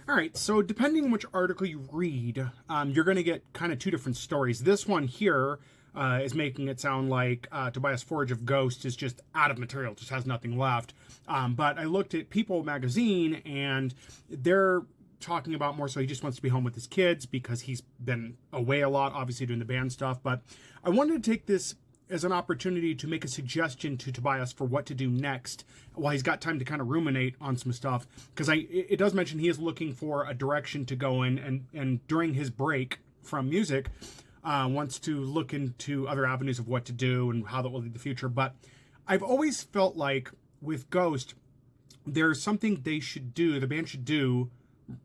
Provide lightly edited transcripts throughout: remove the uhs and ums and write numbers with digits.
All right, so depending on which article you read, you're going to get kind of two different stories. This one here is making it sound like Tobias Forge of Ghost is just out of material, just has nothing left. But I looked at People magazine, and they're talking about more so he just wants to be home with his kids because he's been away a lot, obviously doing the band stuff. But I wanted to take this as an opportunity to make a suggestion to Tobias for what to do next while he's got time to kind of ruminate on some stuff. Because it does mention he is looking for a direction to go in, and during his break from music, wants to look into other avenues of what to do and how that will lead the future. But I've always felt like with Ghost, there's something they should do, the band should do,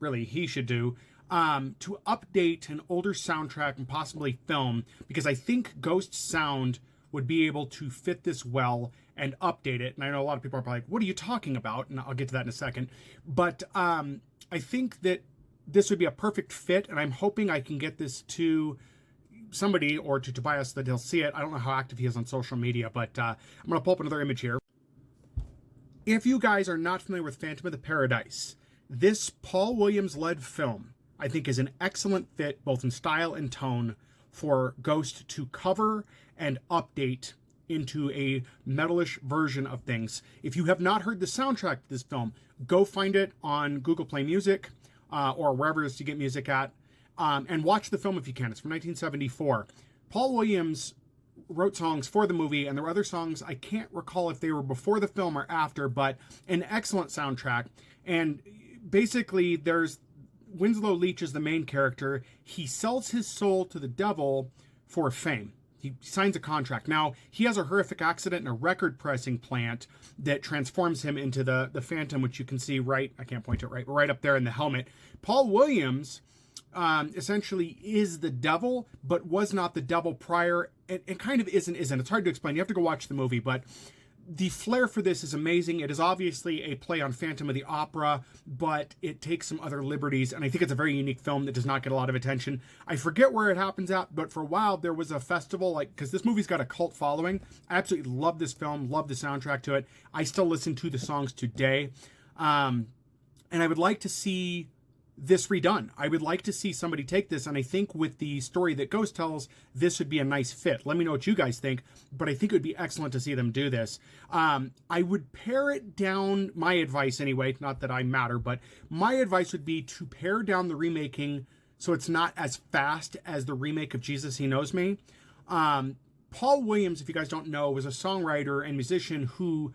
really he should do, to update an older soundtrack and possibly film, because I think Ghost's sound would be able to fit this well and update it. And I know a lot of people are probably like, what are you talking about? And I'll get to that in a second. But I think that this would be a perfect fit, and I'm hoping I can get this to somebody or to Tobias that he'll see it. I don't know how active he is on social media, but I'm going to pull up another image here. If you guys are not familiar with Phantom of the Paradise, this Paul Williams-led film, I think, is an excellent fit, both in style and tone, for Ghost to cover and update into a metalish version of things. If you have not heard the soundtrack to this film, go find it on Google Play Music or wherever it is you get music at, and watch the film if you can. It's from 1974. Paul Williams wrote songs for the movie, and there were other songs, I can't recall if they were before the film or after, but an excellent soundtrack. And basically, there's Winslow Leach is the main character. He sells his soul to the devil for fame. He signs a contract. Now, he has a horrific accident in a record pressing plant that transforms him into the Phantom, which you can see right, I can't point to it right up there in the helmet. Paul Williams essentially is the devil, but was not the devil prior. It kind of isn't. It's hard to explain. You have to go watch the movie, but the flair for this is amazing. It is obviously a play on Phantom of the Opera, but it takes some other liberties, and I think it's a very unique film that does not get a lot of attention. I forget where it happens at, but for a while there was a festival, because this movie's got a cult following. I absolutely love this film, love the soundtrack to it. I still listen to the songs today, and I would like to see this redone. I would like to see somebody take this, and I think with the story that Ghost tells, this would be a nice fit. Let me know what you guys think, but I think it would be excellent to see them do this. I would pare it down, my advice anyway, not that I matter, but my advice would be to pare down the remaking so it's not as fast as the remake of Jesus He Knows Me. Paul Williams, if you guys don't know, was a songwriter and musician who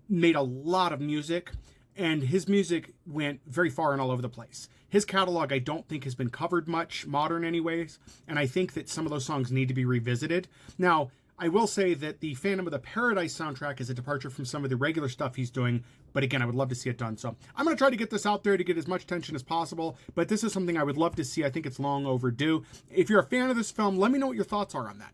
made a lot of music, and his music went very far and all over the place. His catalog, I don't think, has been covered much, modern anyways, and I think that some of those songs need to be revisited. Now, I will say that the Phantom of the Paradise soundtrack is a departure from some of the regular stuff he's doing, but again, I would love to see it done. So I'm going to try to get this out there to get as much attention as possible, but this is something I would love to see. I think it's long overdue. If you're a fan of this film, let me know what your thoughts are on that.